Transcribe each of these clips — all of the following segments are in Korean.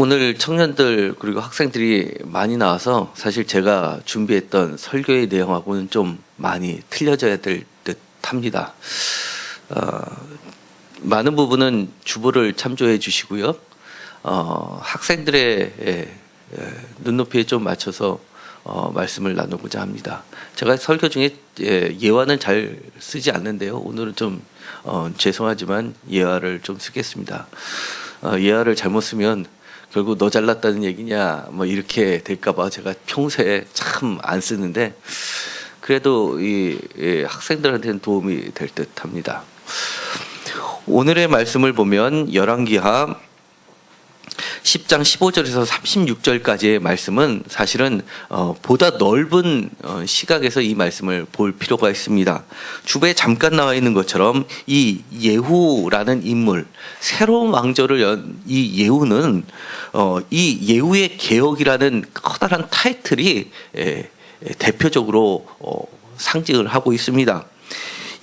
오늘 청년들 그리고 학생들이 많이 나와서 사실 제가 준비했던 설교의 내용하고는 좀 많이 틀려져야 될 듯합니다. 많은 부분은 주보를 참조해 주시고요. 학생들의 눈높이에 좀 맞춰서 말씀을 나누고자 합니다. 제가 설교 중에 예화는 잘 쓰지 않는데요. 오늘은 좀 죄송하지만 예화를 좀 쓰겠습니다. 예화를 잘못 쓰면 결국 너 잘났다는 얘기냐 뭐 이렇게 될까봐 제가 평소에 참 안 쓰는데 그래도 이 학생들한테는 도움이 될 듯합니다. 오늘의 말씀을 보면 열왕기하 10장 15절에서 36절까지의 말씀은 사실은 보다 넓은 시각에서 이 말씀을 볼 필요가 있습니다. 주부에 잠깐 나와 있는 것처럼 이 예후라는 인물, 새로운 왕조를 연 이 예후는 이 예후의 개혁이라는 커다란 타이틀이 대표적으로 상징을 하고 있습니다.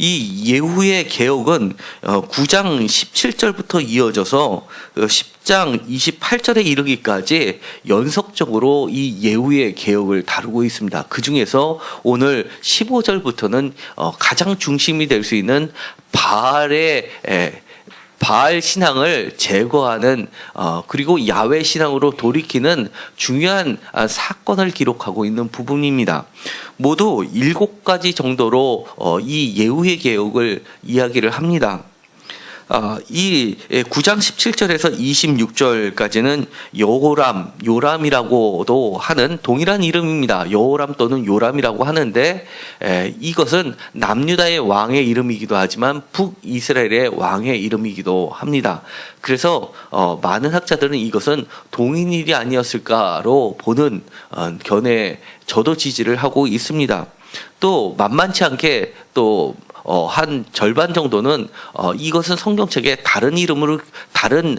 이 예후의 개혁은 9장 17절부터 이어져서 10장 28절에 이르기까지 연속적으로 이 예후의 개혁을 다루고 있습니다. 그 중에서 오늘 15절부터는 가장 중심이 될 수 있는 바알 신앙을 제거하는 그리고 야훼 신앙으로 돌이키는 중요한 사건을 기록하고 있는 부분입니다. 모두 7가지 정도로 이 예후의 개혁을 이야기를 합니다. 이 9장 17절에서 26절까지는 요람이라고도 하는 동일한 이름입니다. 여호람 또는 요람이라고 하는데 이것은 남유다의 왕의 이름이기도 하지만 북이스라엘의 왕의 이름이기도 합니다. 그래서 많은 학자들은 이것은 동일인이 아니었을까로 보는 견해에 저도 지지를 하고 있습니다. 또 만만치 않게 또 한 절반 정도는 이것은 성경책에 다른 이름으로 다른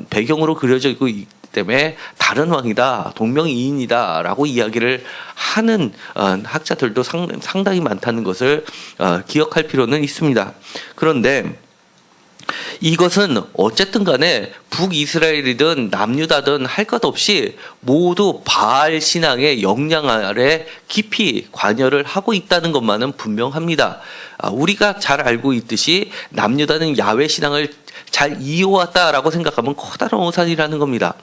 배경으로 그려져 있기 때문에 다른 왕이다, 동명이인이다라고 이야기를 하는 학자들도 상당히 많다는 것을 기억할 필요는 있습니다. 그런데 이것은 어쨌든 간에 북이스라엘이든 남유다든 할 것 없이 모두 바알 신앙의 영향 아래 깊이 관여를 하고 있다는 것만은 분명합니다. 우리가 잘 알고 있듯이 남유다는 야훼 신앙을 잘 이어왔다라고 생각하면 커다란 오산이라는 겁니다.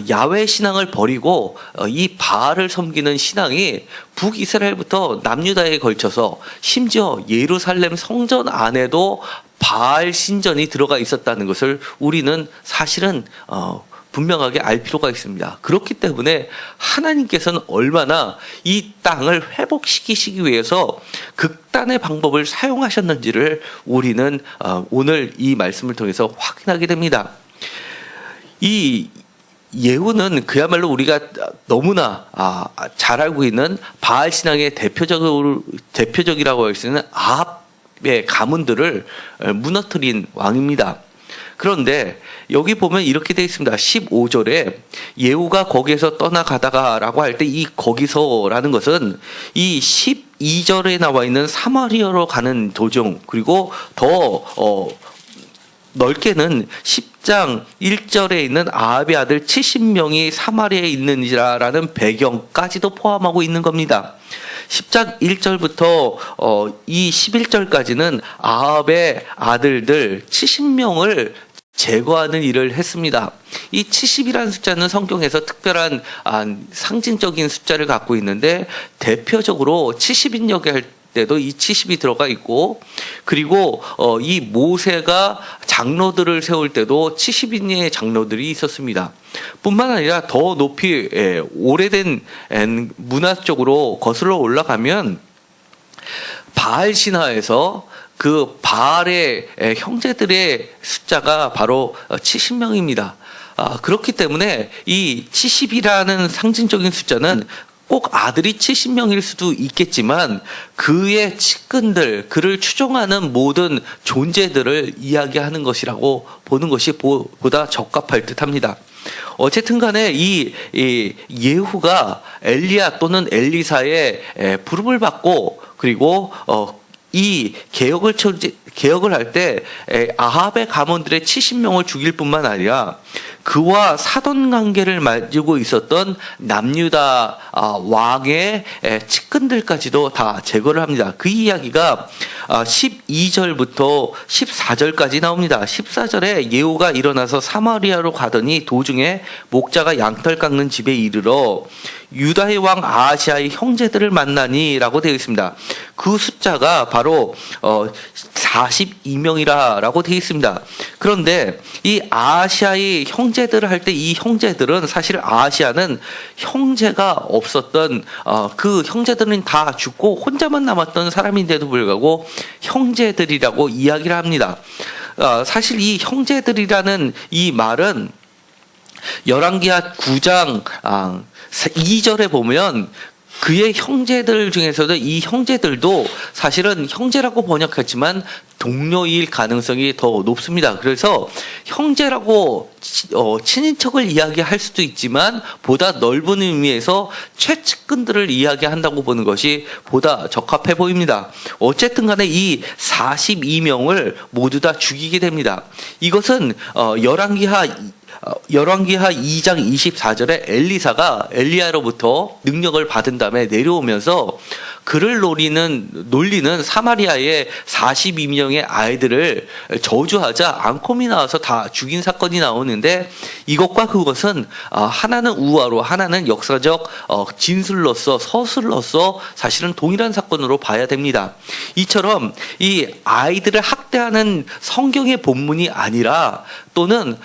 야훼 신앙을 버리고 이 바알을 섬기는 신앙이 북이스라엘부터 남유다에 걸쳐서 심지어 예루살렘 성전 안에도 바알 신전이 들어가 있었다는 것을 우리는 사실은 분명하게 알 필요가 있습니다. 그렇기 때문에 하나님께서는 얼마나 이 땅을 회복시키시기 위해서 극단의 방법을 사용하셨는지를 우리는 오늘 이 말씀을 통해서 확인하게 됩니다. 이 예후는 그야말로 우리가 너무나 잘 알고 있는 바알 신앙의 대표적이라고 할 수 있는 아합의 가문들을 무너뜨린 왕입니다. 그런데 여기 보면 이렇게 되어 있습니다. 15절에 예후가 거기에서 떠나가다가라고 할 때 이 거기서라는 것은 이 12절에 나와 있는 사마리아로 가는 도중, 그리고 더 넓게는 10장 1절에 있는 아합의 아들 70명이 사마리아에 있는지라라는 배경까지도 포함하고 있는 겁니다. 10장 1절부터 이 11절까지는 아합의 아들들 70명을 제거하는 일을 했습니다. 이 70이라는 숫자는 성경에서 특별한 상징적인 숫자를 갖고 있는데 대표적으로 70인역에 할 때도 이 70이 들어가 있고, 그리고 이 모세가 장로들을 세울 때도 70인의 장로들이 있었습니다. 뿐만 아니라 더 높이 오래된 문화 쪽으로 거슬러 올라가면 바알 신화에서 그 바알의 형제들의 숫자가 바로 70명입니다. 그렇기 때문에 이 70이라는 상징적인 숫자는 꼭 아들이 70명일 수도 있겠지만 그의 측근들, 그를 추종하는 모든 존재들을 이야기하는 것이라고 보는 것이 보다 적합할 듯합니다. 어쨌든 간에 이 예후가 엘리야 또는 엘리사의 부름을 받고, 그리고 이 개혁을 할 때 아합의 가문들의 70명을 죽일 뿐만 아니라 그와 사돈 관계를 맺고 있었던 남유다 왕의 측근들까지도 다 제거를 합니다. 그 이야기가 12절부터 14절까지 나옵니다. 14절에 예후가 일어나서 사마리아로 가더니 도중에 목자가 양털 깎는 집에 이르러 유다의 왕 아하시아의 형제들을 만나니라고 되어 있습니다. 그 숫자가 바로 42명이라고 되어 있습니다. 그런데 이 아하시아의 형제들을 할 때 이 형제들은 사실 아하시아는 형제가 없었던 그 형제들은 다 죽고 혼자만 남았던 사람인데도 불구하고 형제들이라고 이야기를 합니다. 사실 이 형제들이라는 이 말은 열왕기하 9장 2절에 보면 그의 형제들 중에서도 이 형제들도 사실은 형제라고 번역했지만 동료일 가능성이 더 높습니다. 그래서 형제라고 친인척을 이야기할 수도 있지만 보다 넓은 의미에서 최측근들을 이야기한다고 보는 것이 보다 적합해 보입니다. 어쨌든 간에 이 42명을 모두 다 죽이게 됩니다. 이것은 열왕기하 2장 24절에 엘리사가 엘리야로부터 능력을 받은 다음에 내려오면서 그를 놀리는 사마리아의 42명의 아이들을 저주하자 앙콤이 나와서 다 죽인 사건이 나오는데 이것과 그것은 하나는 우화로 하나는 역사적 진술로서 서술로서 사실은 동일한 사건으로 봐야 됩니다. 이처럼 이 아이들을 학대하는 성경의 본문이 아니라 또는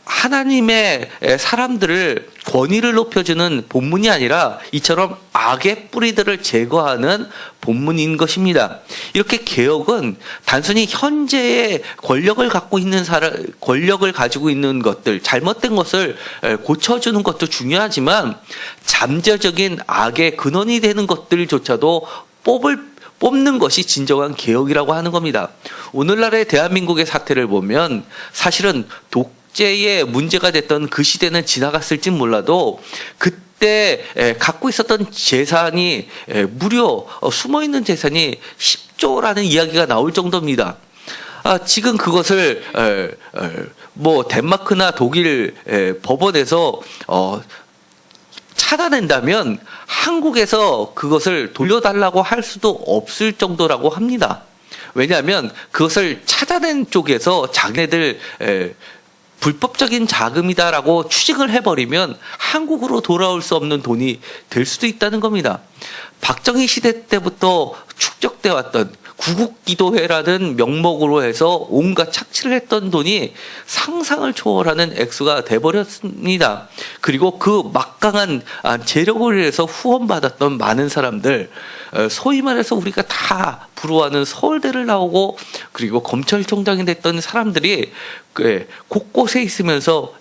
하나님의 사람들을 권위를 높여주는 본문이 아니라 이처럼 악의 뿌리들을 제거하는 본문인 것입니다. 이렇게 개혁은 단순히 현재의 권력을 가지고 있는 것들, 잘못된 것을 고쳐주는 것도 중요하지만 잠재적인 악의 근원이 되는 것들조차도 뽑는 것이 진정한 개혁이라고 하는 겁니다. 오늘날의 대한민국의 사태를 보면 사실은 독재의 문제가 됐던 그 시대는 지나갔을진 몰라도 그때 갖고 있었던 재산이 무려 숨어있는 재산이 10조라는 이야기가 나올 정도입니다. 지금 그것을 덴마크나 독일 법원에서 찾아낸다면 한국에서 그것을 돌려달라고 할 수도 없을 정도라고 합니다. 왜냐하면 그것을 찾아낸 쪽에서 자기네들 불법적인 자금이다라고 추징을 해버리면 한국으로 돌아올 수 없는 돈이 될 수도 있다는 겁니다. 박정희 시대 때부터 축적돼 왔던 구국기도회라는 명목으로 해서 온갖 착취를 했던 돈이 상상을 초월하는 액수가 돼버렸습니다. 그리고 그 막강한 재력을 위해서 후원받았던 많은 사람들, 소위 말해서 우리가 다 부러워하는 서울대를 나오고 그리고 검찰총장이 됐던 사람들이 곳곳에 있으면서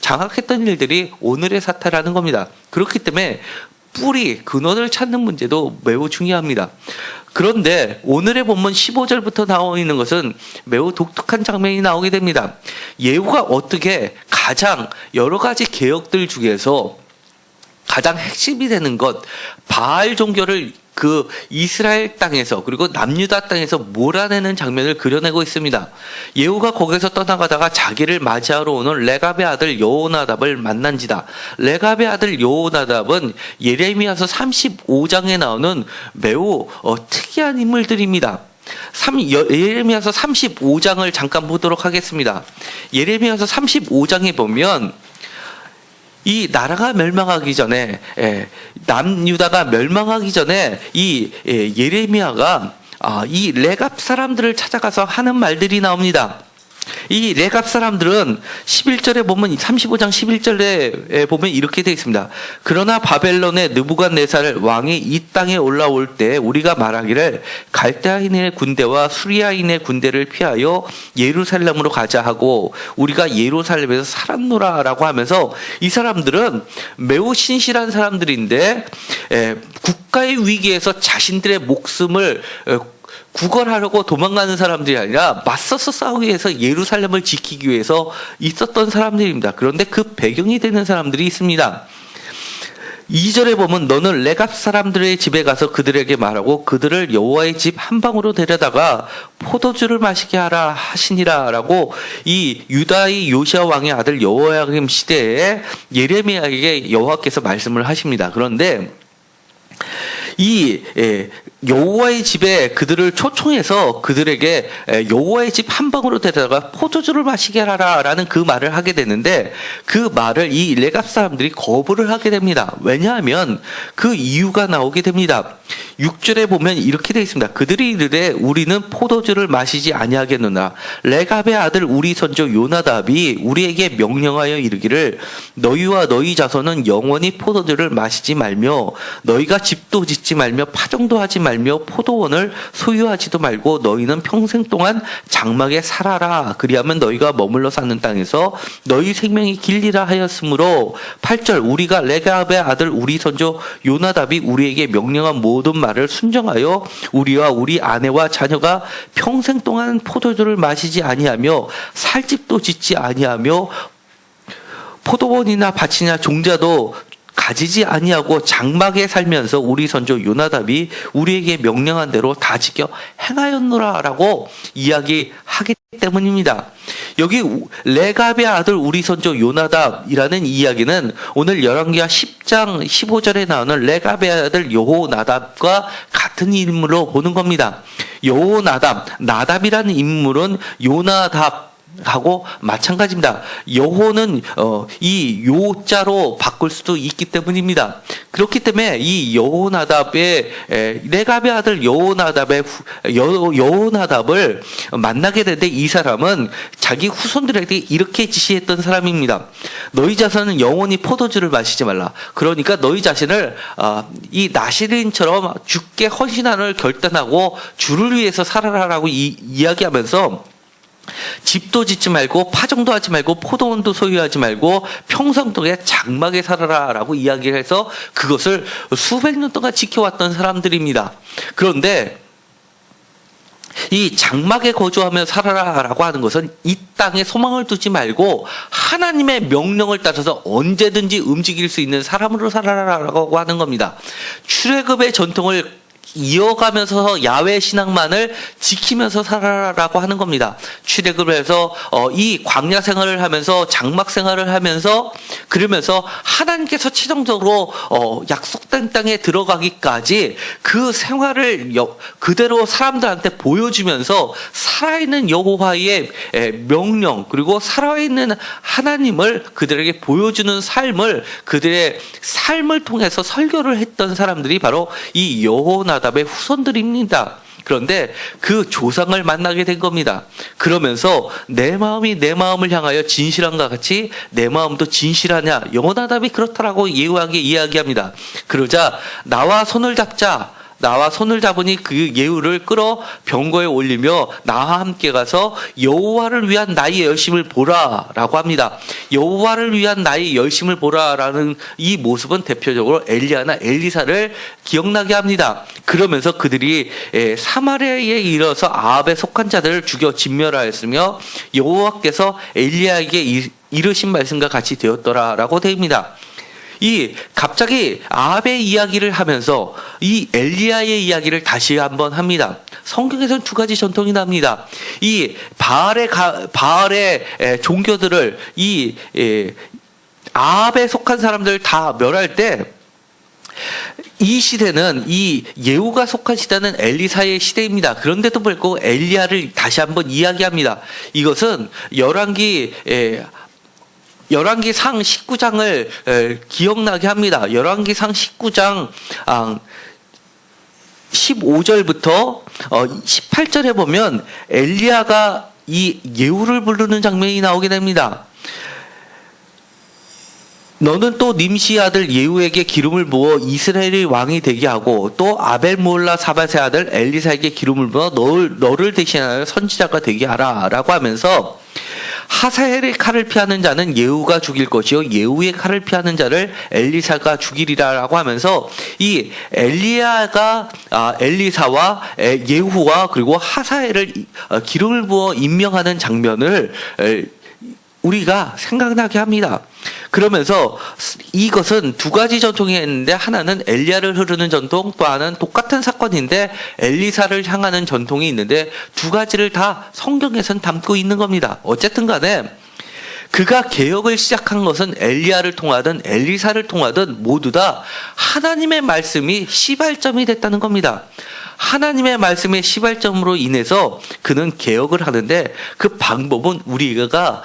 장악했던 일들이 오늘의 사태라는 겁니다. 그렇기 때문에 근원을 찾는 문제도 매우 중요합니다. 그런데 오늘의 본문 15절부터 나오고 있는 것은 매우 독특한 장면이 나오게 됩니다. 예후가 어떻게 가장 여러 가지 개혁들 중에서 가장 핵심이 되는 것, 바알 종교를 그 이스라엘 땅에서 그리고 남유다 땅에서 몰아내는 장면을 그려내고 있습니다. 예후가 거기서 떠나가다가 자기를 맞이하러 오는 레갑의 아들 여호나답을 만난지다. 레갑의 아들 여호나답은 예레미야서 35장에 나오는 매우 특이한 인물들입니다. 예레미야서 35장을 잠깐 보도록 하겠습니다. 예레미야서 35장에 보면 이 나라가 멸망하기 전에 남유다가 멸망하기 전에 이 예레미야가 이 레갑 사람들을 찾아가서 하는 말들이 나옵니다. 이 레갑 사람들은 11절에 보면 35장 11절에 보면 이렇게 되어 있습니다. 그러나 바벨론의 느부갓네살 왕이 이 땅에 올라올 때 우리가 말하기를 갈대아인의 군대와 수리아인의 군대를 피하여 예루살렘으로 가자 하고 우리가 예루살렘에서 살았노라라고 하면서 이 사람들은 매우 신실한 사람들인데 국가의 위기에서 자신들의 목숨을 구걸하려고 도망가는 사람들이 아니라 맞서서 싸우기 위해서 예루살렘을 지키기 위해서 있었던 사람들입니다. 그런데 그 배경이 되는 사람들이 있습니다. 2절에 보면 너는 레갑 사람들의 집에 가서 그들에게 말하고 그들을 여호와의 집 한방으로 데려다가 포도주를 마시게 하라 하시니라라고 이 유다의 요시아 왕의 아들 여호야김 시대에 예레미야에게 여호와께서 말씀을 하십니다. 그런데 이 여호와의 집에 그들을 초청해서 그들에게 여호와의 집 한방으로 데려다가 포도주를 마시게 하라라는 그 말을 하게 되는데 그 말을 이 레갑 사람들이 거부를 하게 됩니다. 왜냐하면 그 이유가 나오게 됩니다. 6절에 보면 이렇게 되어 있습니다. 그들이 이르되 우리는 포도주를 마시지 아니하겠느냐. 레갑의 아들 우리 선조 요나답이 우리에게 명령하여 이르기를 너희와 너희 자손은 영원히 포도주를 마시지 말며 너희가 집도 짓지 말며 파종도 하지 말며 포도원을 소유하지도 말고 너희는 평생 동안 장막에 살아라. 그리하면 너희가 머물러 사는 땅에서 너희 생명이 길리라 하였으므로 8절 우리가 레갑의 아들 우리 선조 요나답이 우리에게 명령한 모든 말을 순종하여 우리와 우리 아내와 자녀가 평생 동안 포도주를 마시지 아니하며 살 집도 짓지 아니하며 포도원이나 밭이나 종자도 가지지 아니하고 장막에 살면서 우리 선조 요나답이 우리에게 명령한 대로 다 지켜 행하였노라라고 이야기하기 때문입니다. 여기 레갑의 아들 우리 선조 요나답이라는 이야기는 오늘 열왕기하 10장 15절에 나오는 레갑의 아들 여호나답과 같은 인물로 보는 겁니다. 여호나답, 나답이라는 인물은 요나답 하고 마찬가지입니다. 여호는 이 요자로 바꿀 수도 있기 때문입니다. 그렇기 때문에 이 여호나답의 레갑의 아들 여호나답을 만나게 되는데 이 사람은 자기 후손들에게 이렇게 지시했던 사람입니다. 너희 자손은 영원히 포도주를 마시지 말라. 그러니까 너희 자신을 이 나시린처럼 죽게 헌신하는 결단하고 주를 위해서 살아라라고 이야기하면서 집도 짓지 말고 파종도 하지 말고 포도원도 소유하지 말고 평성동에 장막에 살아라라고 이야기해서 그것을 수백 년 동안 지켜왔던 사람들입니다. 그런데 이 장막에 거주하며 살아라라고 하는 것은 이 땅에 소망을 두지 말고 하나님의 명령을 따라서 언제든지 움직일 수 있는 사람으로 살아라라고 하는 겁니다. 출애굽의 전통을 이어가면서 야훼 신앙만을 지키면서 살아라라고 하는 겁니다. 출애굽을 해서 이 광야 생활을 하면서 장막 생활을 하면서 그러면서 하나님께서 최종적으로 약속된 땅에 들어가기까지 그 생활을 그대로 사람들한테 보여주면서 살아있는 여호와의 명령 그리고 살아있는 하나님을 그들에게 보여주는 삶을 그들의 삶을 통해서 설교를 했던 사람들이 바로 이 여호나답의 후손들입니다. 그런데 그 조상을 만나게 된 겁니다. 그러면서 내 마음이 내 마음을 향하여 진실한가 같이 내 마음도 진실하냐. 여호나답이 그렇다라고 예우하게 이야기합니다. 그러자 나와 손을 잡자. 나와 손을 잡으니 그 예후를 끌어 병거에 올리며 나와 함께 가서 여호와를 위한 나의 열심을 보라라고 합니다. 여호와를 위한 나의 열심을 보라라는 이 모습은 대표적으로 엘리야나 엘리사를 기억나게 합니다. 그러면서 그들이 사마리아에 이르러서 아합에 속한 자들을 죽여 진멸하였으며 여호와께서 엘리야에게 이르신 말씀과 같이 되었더라라고 되어있습니다. 이 갑자기 아합의 이야기를 하면서 이 엘리야의 이야기를 다시 한번 합니다. 성경에서는 두 가지 전통이 납니다. 이 바알의 종교들을 이 아합에 속한 사람들을 다 멸할 때 이 시대는 이 예후가 속한 시대는 엘리사의 시대입니다. 그런데도 불구하고 엘리야를 다시 한번 이야기합니다. 이것은 열왕기상 19장을 기억나게 합니다. 열왕기상 19장 15절부터 18절에 보면 엘리야가 이 예후를 부르는 장면이 나오게 됩니다. 너는 또 님시 아들 예후에게 기름을 부어 이스라엘의 왕이 되게 하고 또 아벨몰라 사밧의 아들 엘리사에게 기름을 부어 너를 대신하여 선지자가 되게 하라 라고 하면서 하사엘의 칼을 피하는 자는 예후가 죽일 것이요 예후의 칼을 피하는 자를 엘리사가 죽이리라라고 하면서 이 엘리사와 예후와 그리고 하사엘을 기름을 부어 임명하는 장면을 우리가 생각나게 합니다. 그러면서 이것은 두 가지 전통이 있는데 하나는 엘리야를 흐르는 전통, 또 하나는 똑같은 사건인데 엘리사를 향하는 전통이 있는데 두 가지를 다 성경에선 담고 있는 겁니다. 어쨌든 간에 그가 개혁을 시작한 것은 엘리야를 통하든 엘리사를 통하든 모두 다 하나님의 말씀이 시발점이 됐다는 겁니다. 하나님의 말씀의 시발점으로 인해서 그는 개혁을 하는데 그 방법은 우리가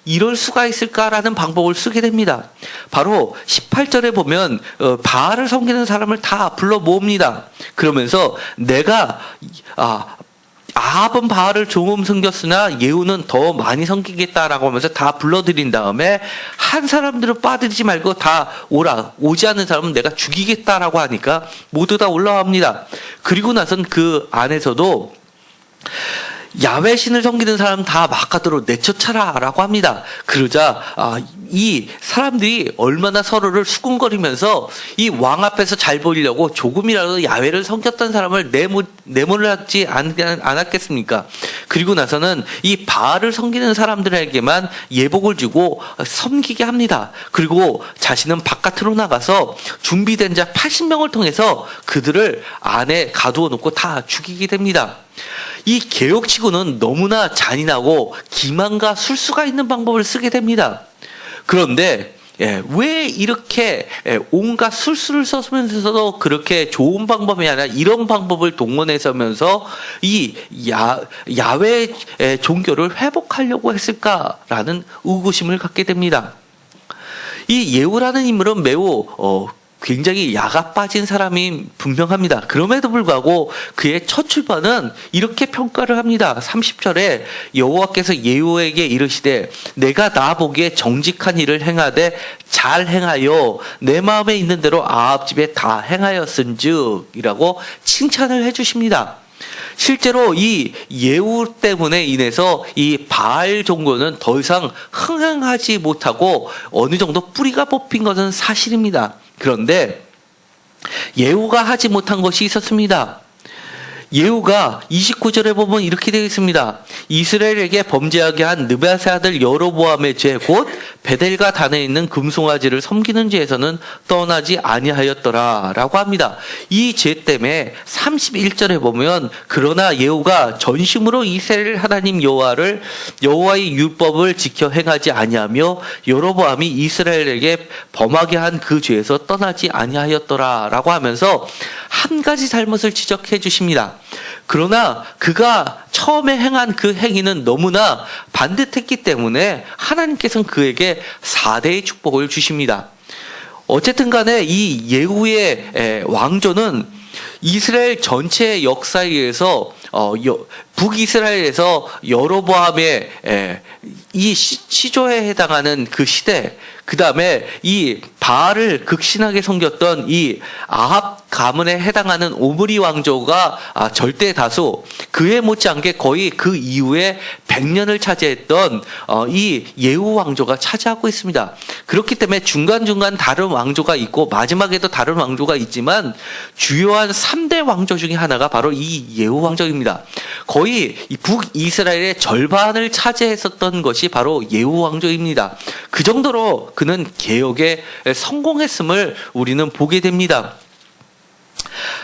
이럴 수가 있을까라는 방법을 쓰게 됩니다. 바로 18절에 보면 바알을 섬기는 사람을 다 불러 모읍니다. 그러면서 내가 아합은 바알을 조금 섬겼으나 예후는 더 많이 섬기겠다라고 하면서 다 불러들인 다음에 한 사람들은 빠지지 말고 다 오지 않는 사람은 내가 죽이겠다라고 하니까 모두 다 올라갑니다. 그리고 나선 그 안에서도 야훼 신을 섬기는 사람 다 마카드로 내쫓아라라고 합니다. 그러자 이 사람들이 얼마나 서로를 수군거리면서 이 왕 앞에서 잘 보이려고 조금이라도 야훼를 섬겼던 사람을 내몰았지 않았겠습니까? 그리고 나서는 이 바알을 섬기는 사람들에게만 예복을 주고 섬기게 합니다. 그리고 자신은 바깥으로 나가서 준비된 자 80명을 통해서 그들을 안에 가두어 놓고 다 죽이게 됩니다. 이 개혁치고는 너무나 잔인하고 기만과 술수가 있는 방법을 쓰게 됩니다. 그런데 왜 이렇게 온갖 술수를 써면서도 그렇게 좋은 방법이 아니라 이런 방법을 동원해서면서 이 야훼 종교를 회복하려고 했을까라는 의구심을 갖게 됩니다. 이 예후라는 인물은 매우 굉장히 야가 빠진 사람이 분명합니다. 그럼에도 불구하고 그의 첫 출발은 이렇게 평가를 합니다. 30절에 여호와께서 예후에게 이르시되 내가 나 보기에 정직한 일을 행하되 잘 행하여 내 마음에 있는 대로 아합 집에 다 행하였은즉 이라고 칭찬을 해주십니다. 실제로 이 예후 때문에 인해서 이 바알 종교는 더 이상 흥행하지 못하고 어느 정도 뿌리가 뽑힌 것은 사실입니다. 그런데 예후가 하지 못한 것이 있었습니다. 예후가 29절에 보면 이렇게 되어 있습니다. 이스라엘에게 범죄하게 한 느밧의 아들 여로보암의 죄 곧 베델과 단에 있는 금송아지를 섬기는 죄에서는 떠나지 아니하였더라 라고 합니다. 이 죄 때문에 31절에 보면 그러나 예후가 전심으로 이스라엘 하나님 여호와의 율법을 지켜 행하지 아니하며 여로보암이 이스라엘에게 범하게 한 그 죄에서 떠나지 아니하였더라 라고 하면서 한 가지 잘못을 지적해 주십니다. 그러나 그가 처음에 행한 그 행위는 너무나 반듯했기 때문에 하나님께서는 그에게 4대의 축복을 주십니다. 어쨌든 간에 이 예후의 왕조는 이스라엘 전체의 역사에 의해서 북이스라엘에서 여로보암의 이 시조에 해당하는 그 시대, 그 다음에 이 바알을 극신하게 섬겼던 이 아합 가문에 해당하는 오므리 왕조가 절대 다수, 그에 못지않게 거의 그 이후에 100년을 차지했던 이 예후 왕조가 차지하고 있습니다. 그렇기 때문에 중간중간 다른 왕조가 있고 마지막에도 다른 왕조가 있지만 주요한 3대 왕조 중에 하나가 바로 이 예후 왕조입니다. 거의 북이스라엘의 절반을 차지했었던 것이 바로 예후 왕조입니다. 그 정도로 그는 개혁에 성공했음을 우리는 보게 됩니다.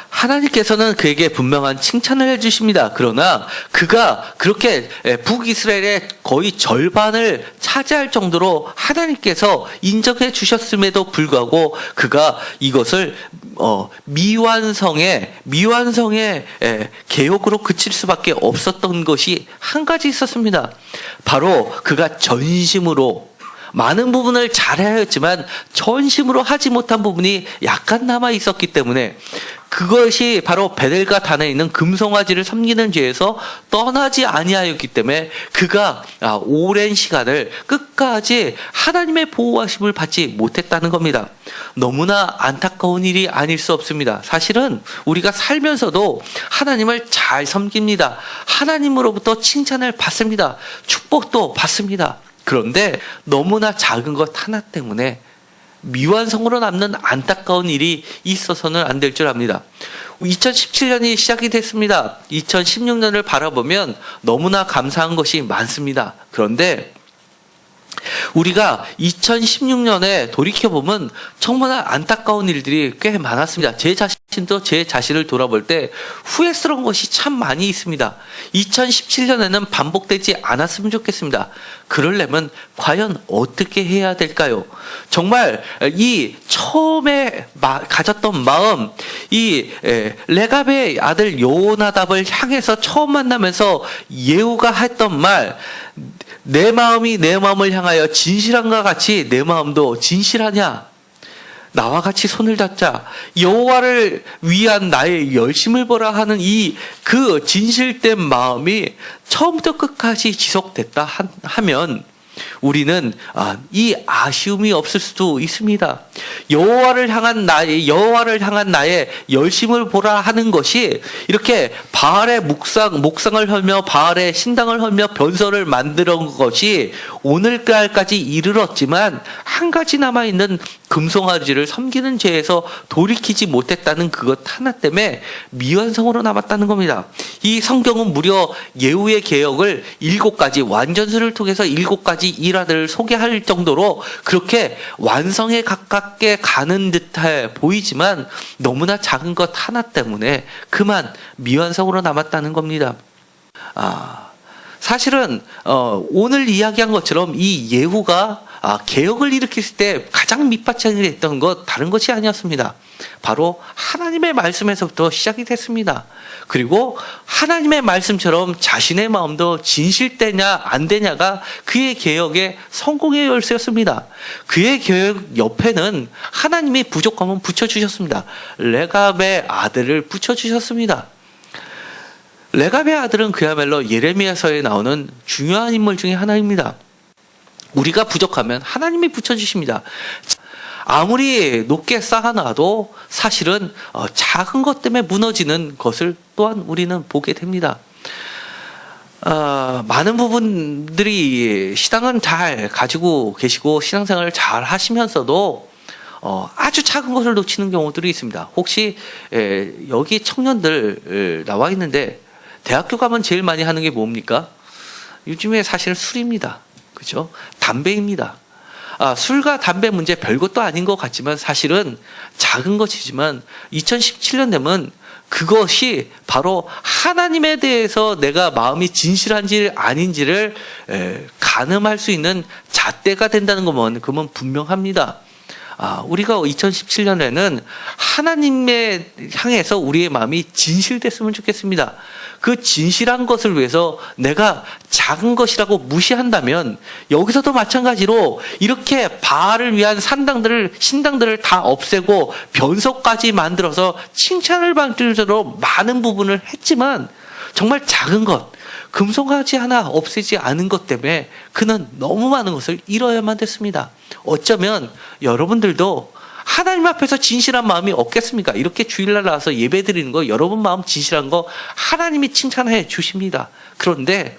하나님께서는 그에게 분명한 칭찬을 해주십니다. 그러나 그가 그렇게 북이스라엘의 거의 절반을 차지할 정도로 하나님께서 인정해 주셨음에도 불구하고 그가 이것을 미완성의 개혁으로 그칠 수밖에 없었던 것이 한 가지 있었습니다. 바로 그가 전심으로 많은 부분을 잘하였지만 전심으로 하지 못한 부분이 약간 남아 있었기 때문에 그것이 바로 베델과 단에 있는 금송아지를 섬기는 죄에서 떠나지 아니하였기 때문에 그가 오랜 시간을 끝까지 하나님의 보호하심을 받지 못했다는 겁니다. 너무나 안타까운 일이 아닐 수 없습니다. 사실은 우리가 살면서도 하나님을 잘 섬깁니다. 하나님으로부터 칭찬을 받습니다. 축복도 받습니다. 그런데 너무나 작은 것 하나 때문에 미완성으로 남는 안타까운 일이 있어서는 안 될 줄 압니다. 2017년이 시작이 됐습니다. 2016년을 바라보면 너무나 감사한 것이 많습니다. 그런데 우리가 2016년에 돌이켜보면 정말 안타까운 일들이 꽤 많았습니다. 제 자신도 제 자신을 돌아볼 때 후회스러운 것이 참 많이 있습니다. 2017년에는 반복되지 않았으면 좋겠습니다. 그러려면 과연 어떻게 해야 될까요? 정말 이 처음에 가졌던 마음, 이 레갑의 아들 요나답을 향해서 처음 만나면서 예후가 했던 말, 내 마음이 내 마음을 향하여 진실한가 같이 내 마음도 진실하냐? 나와 같이 손을 잡자. 여호와를 위한 나의 열심을 보라 하는 그 진실된 마음이 처음부터 끝까지 지속됐다 하면 우리는 이 아쉬움이 없을 수도 있습니다. 여호와를 향한 나의 열심을 보라 하는 것이 이렇게 바알의 목상을 헐며 바알의 신당을 헐며 변소를 만들어 온 것이 오늘날까지 이르렀지만 한 가지 남아 있는 금송아지를 섬기는 죄에서 돌이키지 못했다는 그것 하나 때문에 미완성으로 남았다는 겁니다. 이 성경은 무려 예후의 개혁을 7가지 완전수를 통해서 7가지 일화들을 소개할 정도로 그렇게 완성에 가깝게 가는 듯해 보이지만 너무나 작은 것 하나 때문에 그만 미완성으로 남았다는 겁니다. 사실은 오늘 이야기한 것처럼 이 예후가 개혁을 일으켰을 때 가장 밑바탕이 됐던 것 다른 것이 아니었습니다. 바로 하나님의 말씀에서부터 시작이 됐습니다. 그리고 하나님의 말씀처럼 자신의 마음도 진실되냐 안 되냐가 그의 개혁의 성공의 열쇠였습니다. 그의 개혁 옆에는 하나님이 부족함은 붙여주셨습니다. 레갑의 아들을 붙여주셨습니다. 레갑의 아들은 그야말로 예레미야서에 나오는 중요한 인물 중에 하나입니다. 우리가 부족하면 하나님이 붙여주십니다. 아무리 높게 쌓아놔도 사실은 작은 것 때문에 무너지는 것을 또한 우리는 보게 됩니다. 많은 부분들이 신앙은 잘 가지고 계시고 신앙생활을 잘 하시면서도 아주 작은 것을 놓치는 경우들이 있습니다. 혹시 여기 청년들 나와 있는데 대학교 가면 제일 많이 하는 게 뭡니까? 요즘에 사실은 술입니다. 그죠? 담배입니다. 술과 담배 문제 별것도 아닌 것 같지만 사실은 작은 것이지만 2017년 되면 그것이 바로 하나님에 대해서 내가 마음이 진실한지 아닌지를 가늠할 수 있는 잣대가 된다는 것만 그러면 분명합니다. 우리가 2017년에는 하나님에 향해서 우리의 마음이 진실됐으면 좋겠습니다. 그 진실한 것을 위해서 내가 작은 것이라고 무시한다면 여기서도 마찬가지로 이렇게 바알을 위한 신당들을 다 없애고 변소까지 만들어서 칭찬을 받을 정도로 많은 부분을 했지만 정말 작은 것, 금송아지 하나 없애지 않은 것 때문에 그는 너무 많은 것을 잃어야만 됐습니다. 어쩌면 여러분들도 하나님 앞에서 진실한 마음이 없겠습니까? 이렇게 주일날 나와서 예배 드리는 거, 여러분 마음 진실한 거 하나님이 칭찬해 주십니다. 그런데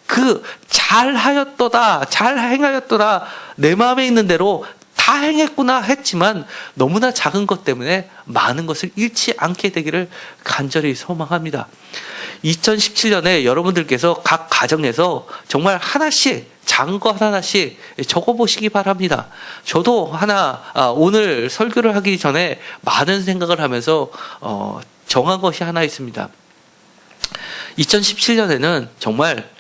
그 잘하였도다, 잘 행하였도다, 내 마음에 있는 대로 다 행했구나 했지만 너무나 작은 것 때문에 많은 것을 잃지 않게 되기를 간절히 소망합니다. 2017년에 여러분들께서 각 가정에서 정말 하나씩 작은 것 하나씩 적어보시기 바랍니다. 저도 오늘 설교를 하기 전에 많은 생각을 하면서 정한 것이 하나 있습니다. 2017년에는 정말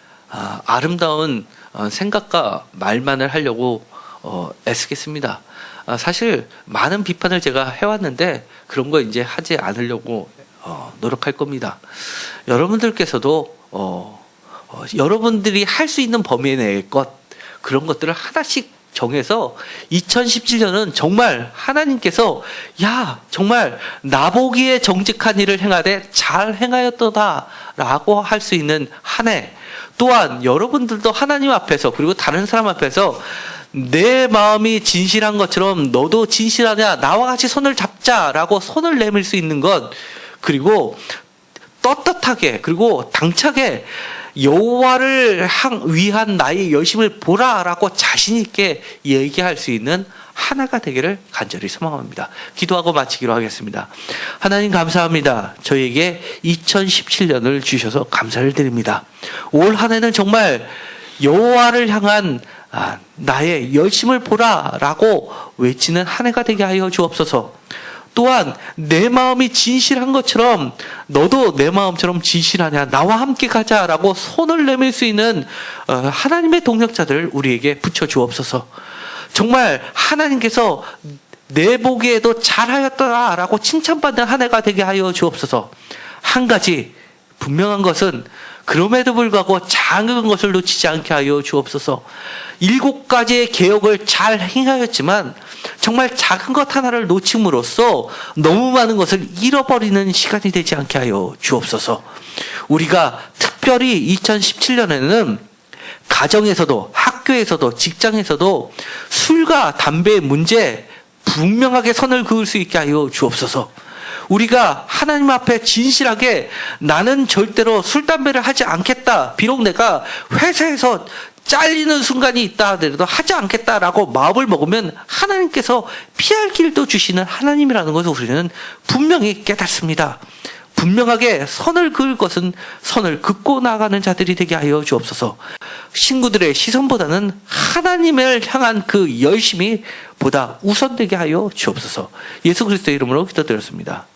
아름다운 생각과 말만을 하려고 애쓰겠습니다. 사실 많은 비판을 제가 해왔는데 그런 거 이제 하지 않으려고 노력할 겁니다. 여러분들께서도 여러분들이 할 수 있는 범위 내의 그런 것들을 하나씩 정해서 2017년은 정말 하나님께서 정말 나보기에 정직한 일을 행하되 잘 행하였도다 라고 할 수 있는 한 해, 또한 여러분들도 하나님 앞에서 그리고 다른 사람 앞에서 내 마음이 진실한 것처럼 너도 진실하냐, 나와 같이 손을 잡자라고 손을 내밀 수 있는 것, 그리고 떳떳하게 그리고 당차게 여호와를 위한 나의 열심을 보라라고 자신 있게 얘기할 수 있는 하나가 되기를 간절히 소망합니다. 기도하고 마치기로 하겠습니다. 하나님 감사합니다. 저에게 2017년을 주셔서 감사를 드립니다. 올 한 해는 정말 여호와를 향한 나의 열심을 보라라고 외치는 한 해가 되게 하여 주옵소서. 또한 내 마음이 진실한 것처럼 너도 내 마음처럼 진실하냐, 나와 함께 가자라고 손을 내밀 수 있는 하나님의 동력자들을 우리에게 붙여 주옵소서. 정말 하나님께서 내 보기에도 잘하였다라고 칭찬받는 한 해가 되게 하여 주옵소서. 한 가지 분명한 것은 그럼에도 불구하고 작은 것을 놓치지 않게 하여 주옵소서. 7가지의 개혁을 잘 행하였지만 정말 작은 것 하나를 놓침으로써 너무 많은 것을 잃어버리는 시간이 되지 않게 하여 주옵소서. 우리가 특별히 2017년에는 가정에서도 학교에서도 직장에서도 술과 담배의 문제 분명하게 선을 그을 수 있게 하여 주옵소서. 우리가 하나님 앞에 진실하게 나는 절대로 술, 담배를 하지 않겠다. 비록 내가 회사에서 잘리는 순간이 있다 하더라도 하지 않겠다라고 마음을 먹으면 하나님께서 피할 길도 주시는 하나님이라는 것을 우리는 분명히 깨닫습니다. 분명하게 선을 그을 것은 선을 긋고 나가는 자들이 되게 하여 주옵소서. 친구들의 시선보다는 하나님을 향한 그 열심이 보다 우선되게 하여 주옵소서. 예수 그리스도의 이름으로 기도드렸습니다.